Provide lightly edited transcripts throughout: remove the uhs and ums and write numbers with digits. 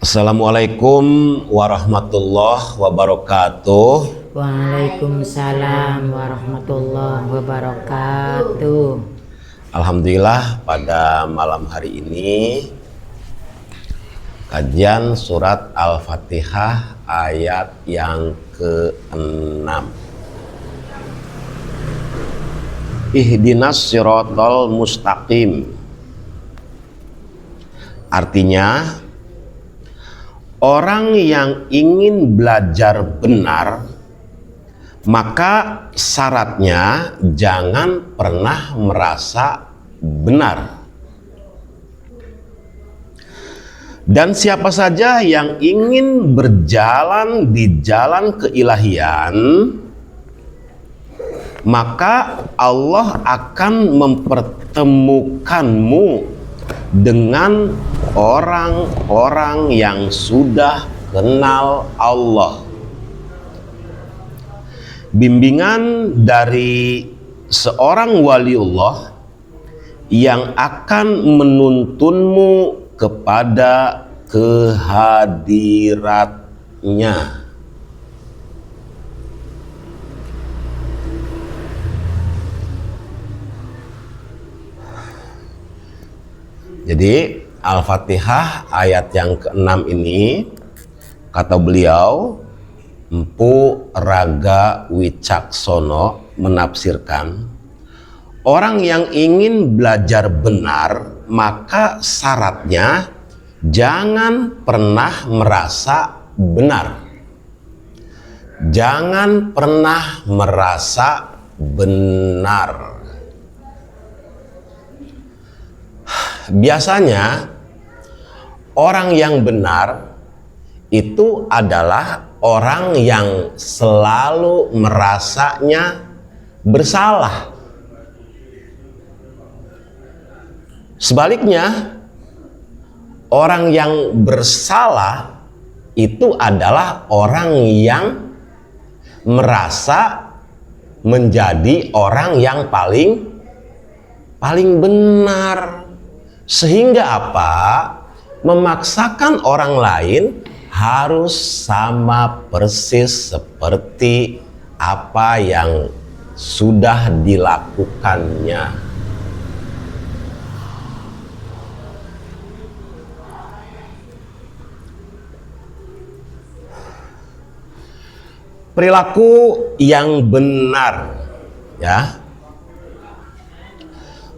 Assalamualaikum warahmatullahi wabarakatuh. Waalaikumsalam warahmatullahi wabarakatuh. Alhamdulillah pada malam hari ini kajian surat Al-Fatihah ayat yang ke-6. Ihdinas siratal mustaqim. Artinya, orang yang ingin belajar benar, maka syaratnya jangan pernah merasa benar. Dan siapa saja yang ingin berjalan di jalan keilahian, maka Allah akan mempertemukanmu dengan orang-orang yang sudah kenal Allah. Bimbingan dari seorang waliullah yang akan menuntunmu kepada kehadiratnya. Jadi Al-Fatihah ayat yang ke-6 ini, kata beliau, Empu Raga Wicaksono menafsirkan, orang yang ingin belajar benar, maka syaratnya jangan pernah merasa benar. Jangan pernah merasa benar. Biasanya orang yang benar itu adalah orang yang selalu merasanya bersalah. Sebaliknya, orang yang bersalah itu adalah orang yang merasa menjadi orang yang paling benar. Sehingga apa? Memaksakan orang lain harus sama persis seperti apa yang sudah dilakukannya. Perilaku yang benar, ya.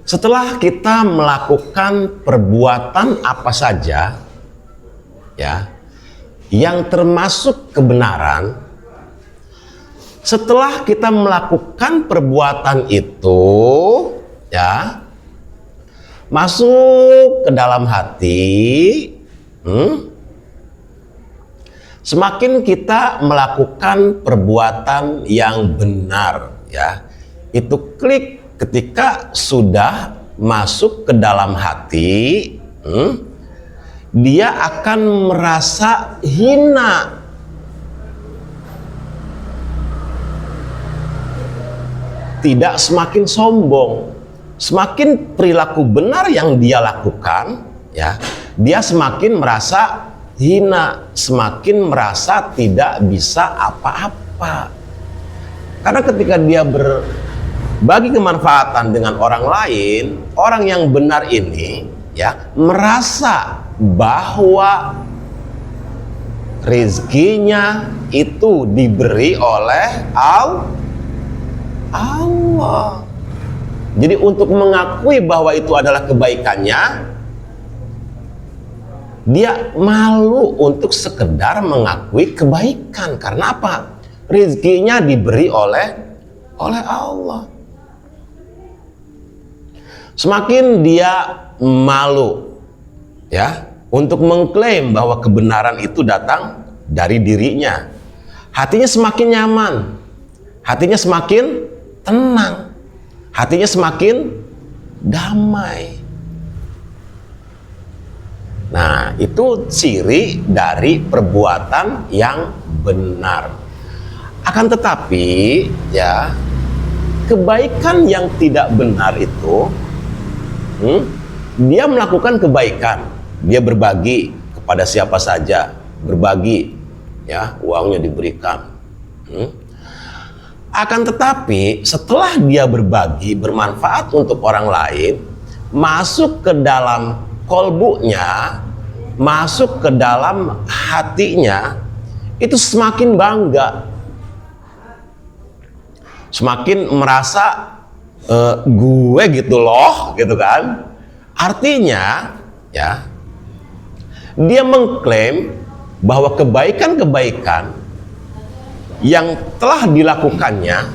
Setelah kita melakukan perbuatan apa saja, ya, yang termasuk kebenaran, setelah kita melakukan perbuatan itu, ya, masuk ke dalam hati, semakin kita melakukan perbuatan yang benar, ya, itu klik. Ketika sudah masuk ke dalam hati, dia akan merasa hina. Tidak semakin sombong. Semakin perilaku benar yang dia lakukan, ya, dia semakin merasa hina, semakin merasa tidak bisa apa-apa. Karena ketika dia bagi kemanfaatan dengan orang lain, orang yang benar ini, ya, merasa bahwa rezekinya itu diberi oleh Allah. Jadi untuk mengakui bahwa itu adalah kebaikannya, dia malu untuk sekedar mengakui kebaikan. Karena apa? Rezekinya diberi oleh Allah. Semakin dia malu, ya, untuk mengklaim bahwa kebenaran itu datang dari dirinya, hatinya semakin nyaman, hatinya semakin tenang, hatinya semakin damai. Nah, itu ciri dari perbuatan yang benar. Akan tetapi, ya, kebaikan yang tidak benar itu, dia melakukan kebaikan, dia berbagi kepada siapa saja, berbagi, ya, uangnya diberikan. Akan tetapi setelah dia berbagi, bermanfaat untuk orang lain, masuk ke dalam kolbunya, masuk ke dalam hatinya, itu semakin bangga, semakin merasa gue gitu loh, gitu kan. Artinya, ya, dia mengklaim bahwa kebaikan-kebaikan yang telah dilakukannya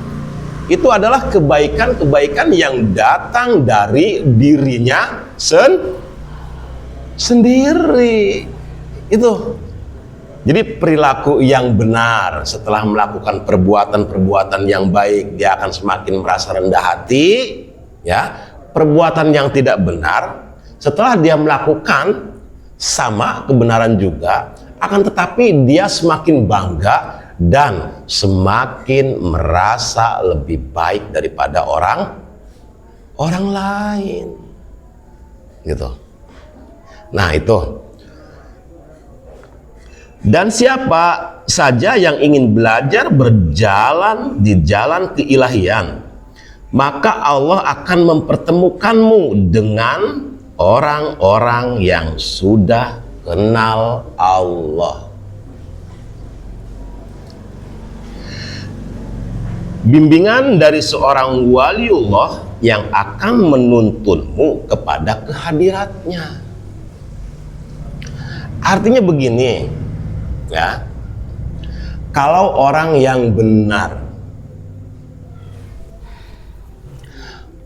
itu adalah kebaikan-kebaikan yang datang dari dirinya sendiri. Itu. Jadi perilaku yang benar setelah melakukan perbuatan-perbuatan yang baik, dia akan semakin merasa rendah hati, ya. Perbuatan yang tidak benar setelah dia melakukan sama kebenaran juga, akan tetapi dia semakin bangga dan semakin merasa lebih baik daripada orang lain, gitu. Nah, itu. Dan siapa saja yang ingin belajar berjalan di jalan keilahian, maka Allah akan mempertemukanmu dengan orang-orang yang sudah kenal Allah. Bimbingan dari seorang waliullah yang akan menuntunmu kepada kehadiratnya. Artinya begini, ya, kalau orang yang benar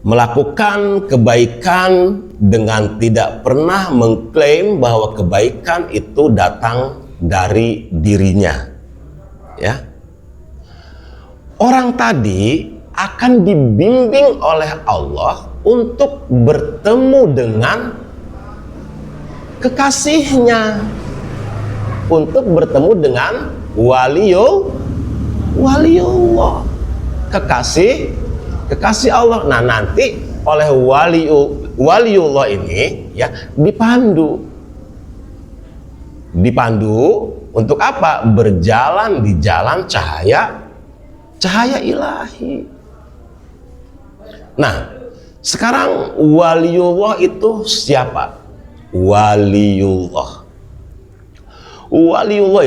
melakukan kebaikan dengan tidak pernah mengklaim bahwa kebaikan itu datang dari dirinya, ya, orang tadi akan dibimbing oleh Allah untuk bertemu dengan kekasihnya, untuk bertemu dengan waliullah, kekasih Allah. Nah, nanti oleh waliullah ini, ya, dipandu untuk apa? Berjalan di jalan cahaya ilahi. Nah, sekarang waliullah itu siapa? Waliullah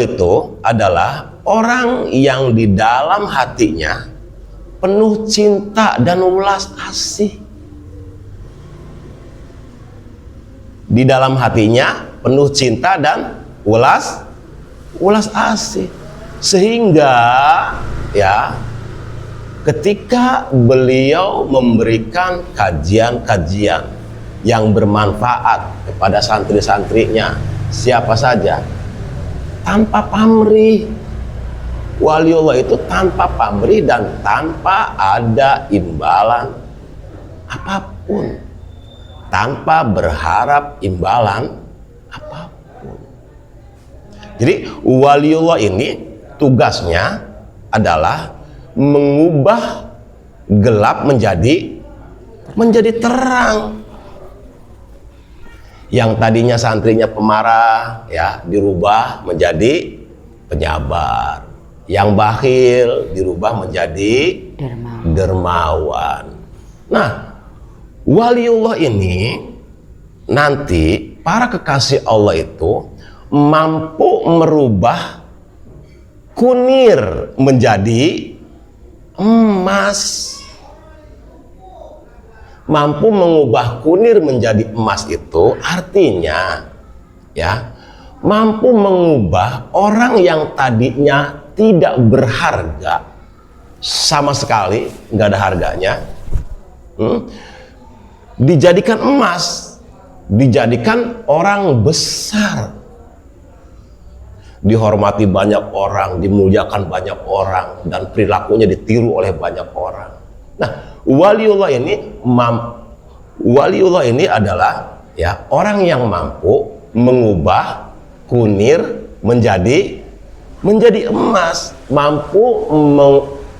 itu adalah orang yang di dalam hatinya penuh cinta dan welas asih. Di dalam hatinya penuh cinta dan welas asih, sehingga, ya, ketika beliau memberikan kajian-kajian yang bermanfaat kepada santri-santrinya, siapa saja, tanpa pamrih. Waliullah itu tanpa pamrih dan tanpa ada imbalan apapun, tanpa berharap imbalan apapun. Jadi waliullah ini tugasnya adalah mengubah gelap menjadi terang. Yang tadinya santrinya pemarah, ya, dirubah menjadi penyabar. Yang bakhil dirubah menjadi dermawan. Nah, waliullah ini nanti para kekasih Allah itu mampu merubah kunir menjadi emas. Mampu mengubah kunir menjadi emas itu artinya, ya, mampu mengubah orang yang tadinya tidak berharga sama sekali, nggak ada harganya, dijadikan emas, dijadikan orang besar, dihormati banyak orang, dimuliakan banyak orang, dan perilakunya ditiru oleh banyak orang. Nah, waliullah ini adalah, ya, orang yang mampu mengubah kunir menjadi emas, mampu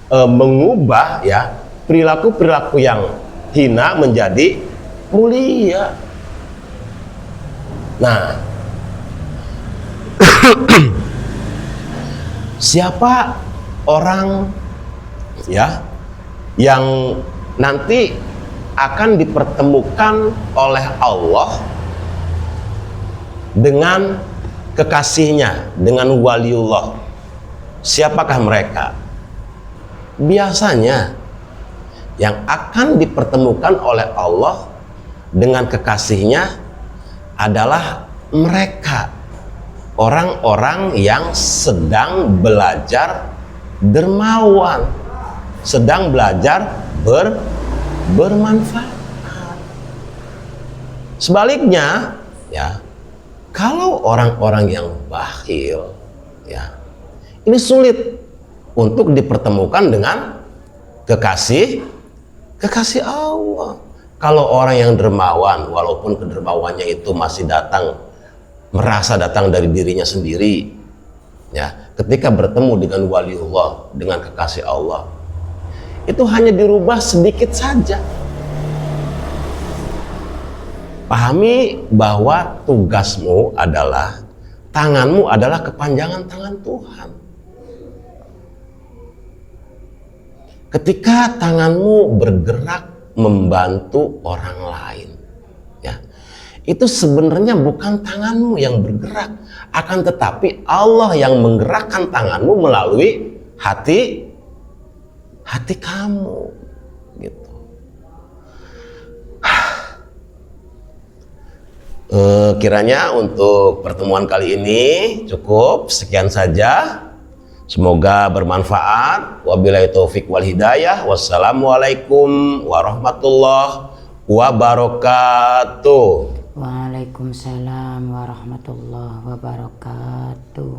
mengubah, ya, perilaku yang hina menjadi mulia. Nah, Siapa orang ya yang nanti akan dipertemukan oleh Allah dengan kekasihnya, dengan waliullah? Siapakah mereka? Biasanya yang akan dipertemukan oleh Allah dengan kekasihnya adalah mereka orang-orang yang sedang belajar dermawan, sedang belajar bermanfaat. Sebaliknya, ya, kalau orang-orang yang bakhil, ya, ini sulit untuk dipertemukan dengan kekasih Allah. Kalau orang yang dermawan, walaupun kedermawannya itu masih merasa datang dari dirinya sendiri, ya, ketika bertemu dengan waliullah, dengan kekasih Allah, itu hanya dirubah sedikit saja. Pahami bahwa tugasmu adalah, tanganmu adalah kepanjangan tangan Tuhan. Ketika tanganmu bergerak membantu orang lain, ya, itu sebenarnya bukan tanganmu yang bergerak, akan tetapi Allah yang menggerakkan tanganmu melalui hati kamu, gitu. Kiranya untuk pertemuan kali ini cukup sekian saja. Semoga bermanfaat. Wabillahi taufik wal hidayah. Wassalamualaikum warahmatullahi wabarakatuh. Waalaikumsalam warahmatullahi wabarakatuh.